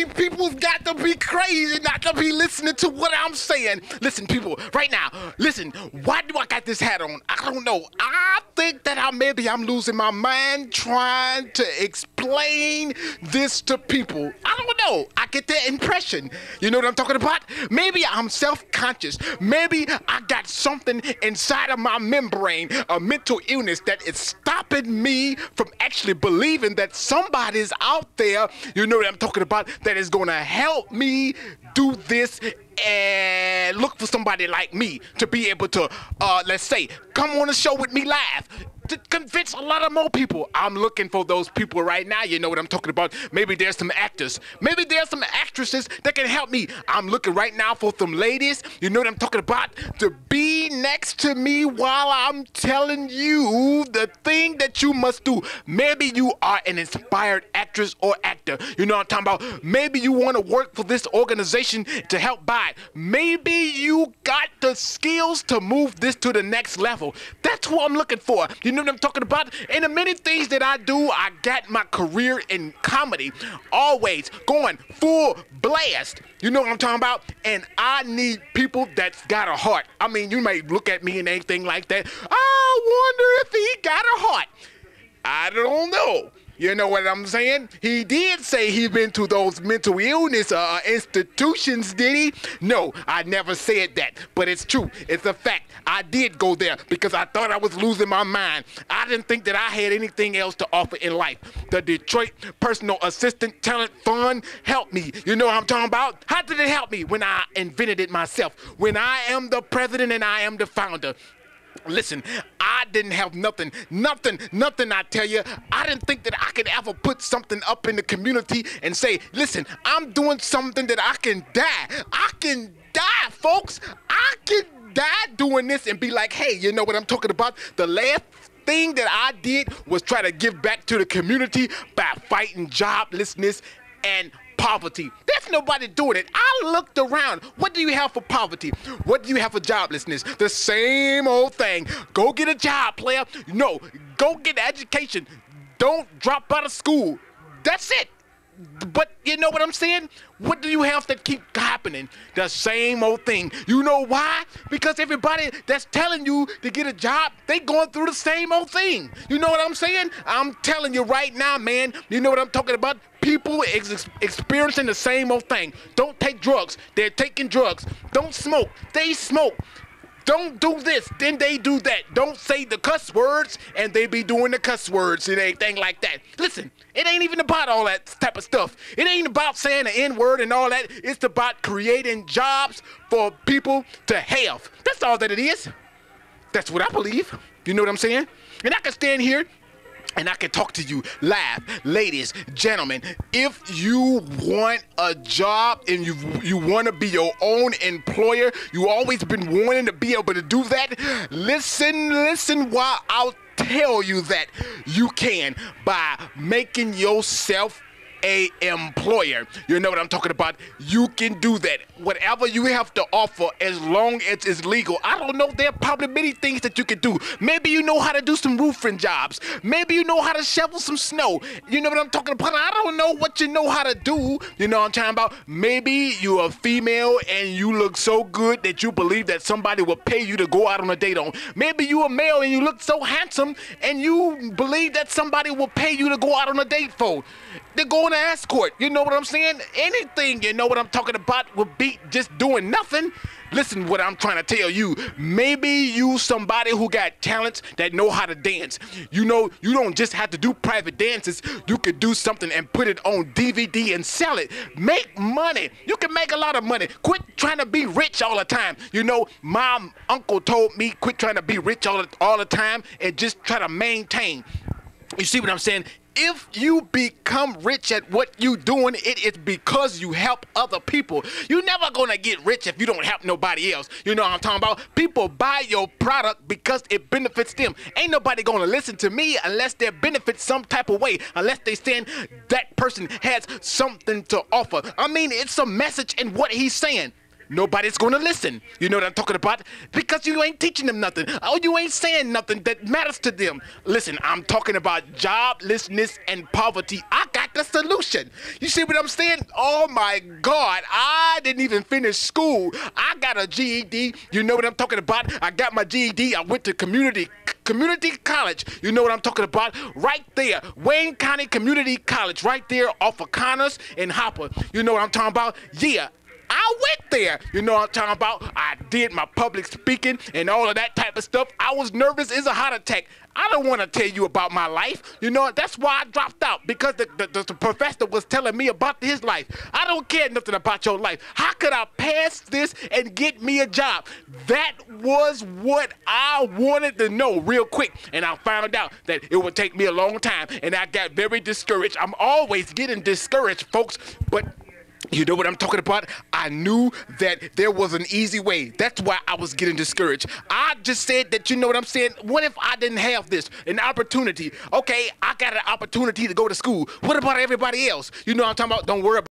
these people's got to be crazy not to be listening to what I'm saying. Listen, people, right now, listen, why do I got this hat on? I don't know. I think that maybe I'm losing my mind trying to explain this to people. I don't know. I get that impression. You know what I'm talking about? Maybe I'm self-conscious. Maybe I got something inside of my membrane, a mental illness that is stopping me from actually believing that somebody's out there, you know what I'm talking about, that is going to help me do this and look for somebody like me to be able to, let's say, come on the show with me live to convince a lot of more people. I'm looking for those people right now. You know what I'm talking about. Maybe there's some actors. Maybe there's some actresses that can help me. I'm looking right now for some ladies, you know what I'm talking about, to be next to me while I'm telling you the thing that you must do. Maybe you are an inspired actress or actor. You know what I'm talking about. Maybe you want to work for this organization to help buy it. Maybe you got the skills to move this to the next level. That's what I'm looking for. You know what I'm talking about? And the many things that I do, I got my career in comedy always going full blast. You know what I'm talking about? And I need people that's got a heart. I mean, you may look at me and anything like that. I wonder if he got a heart. I don't know. You know what I'm saying? He did say he's been to those mental illness institutions, did he? No, I never said that, but it's true. It's a fact. I did go there because I thought I was losing my mind. I didn't think that I had anything else to offer in life. The Detroit Personal Assistant Talent Fund helped me. You know what I'm talking about? How did it help me? When I invented it myself. When I am the president and I am the founder. Listen, I didn't have nothing, I tell you. I didn't think that I could ever put something up in the community and say, listen, I'm doing something that I can die. I can die, folks. I can die doing this and be like, hey, you know what I'm talking about? The last thing that I did was try to give back to the community by fighting joblessness and poverty. There's nobody doing it. I looked around. What do you have for poverty? What do you have for joblessness? The same old thing. Go get a job, player. No, go get an education. Don't drop out of school. That's it. But you know what I'm saying? What do you have that keep happening? The same old thing. You know why? Because everybody that's telling you to get a job, they going through the same old thing. You know what I'm saying? I'm telling you right now, man. You know what I'm talking about? People experiencing the same old thing. Don't take drugs. They're taking drugs. Don't smoke. They smoke. Don't do this, then they do that. Don't say the cuss words, and they be doing the cuss words and anything like that. Listen, it ain't even about all that type of stuff. It ain't about saying the N-word and all that. It's about creating jobs for people to have. That's all that it is. That's what I believe. You know what I'm saying? And I can stand here and I can talk to you live. Ladies, gentlemen, if you want a job and you want to be your own employer, you always been wanting to be able to do that, listen while I'll tell you that you can by making yourself a employer. You know what I'm talking about? You can do that. Whatever you have to offer, as long as it's legal. I don't know, there are probably many things that you can do. Maybe you know how to do some roofing jobs. Maybe you know how to shovel some snow. You know what I'm talking about? I don't know what you know how to do. You know what I'm talking about? Maybe you're a female and you look so good that you believe that somebody will pay you to go out on a date on. Maybe you're a male and you look so handsome and you believe that somebody will pay you to go out on a date for. They're going to escort. You know what I'm saying? Anything, you know what I'm talking about, would be just doing nothing. Listen what I'm trying to tell you. Maybe you somebody who got talents that know how to dance. You know, you don't just have to do private dances. You could do something and put it on DVD and sell it. Make money. You can make a lot of money. Quit trying to be rich all the time. You know, my uncle told me quit trying to be rich all the time and just try to maintain. You see what I'm saying? If you become rich at what you doing, it is because you help other people. You're never gonna get rich if you don't help nobody else. You know what I'm talking about? People buy your product because it benefits them. Ain't nobody gonna listen to me unless they benefit some type of way, unless they stand that person has something to offer. I mean, it's a message in what he's saying. Nobody's gonna listen. You know what I'm talking about? Because you ain't teaching them nothing. Oh, you ain't saying nothing that matters to them. Listen, I'm talking about joblessness and poverty. I got the solution. You see what I'm saying? Oh my God, I didn't even finish school. I got a GED. You know what I'm talking about? I got my GED. I went to community college. You know what I'm talking about? Right there, Wayne County Community College, right there off of Connors and Hopper. You know what I'm talking about? Yeah. I went there. You know what I'm talking about? I did my public speaking and all of that type of stuff. I was nervous as a heart attack. I don't want to tell you about my life. You know, that's why I dropped out, because the professor was telling me about his life. I don't care nothing about your life. How could I pass this and get me a job? That was what I wanted to know real quick. And I found out that it would take me a long time, and I got very discouraged. I'm always getting discouraged, folks, but you know what I'm talking about? I knew that there was an easy way. That's why I was getting discouraged. I just said that, you know what I'm saying? What if I didn't have this, an opportunity? Okay, I got an opportunity to go to school. What about everybody else? You know what I'm talking about? Don't worry about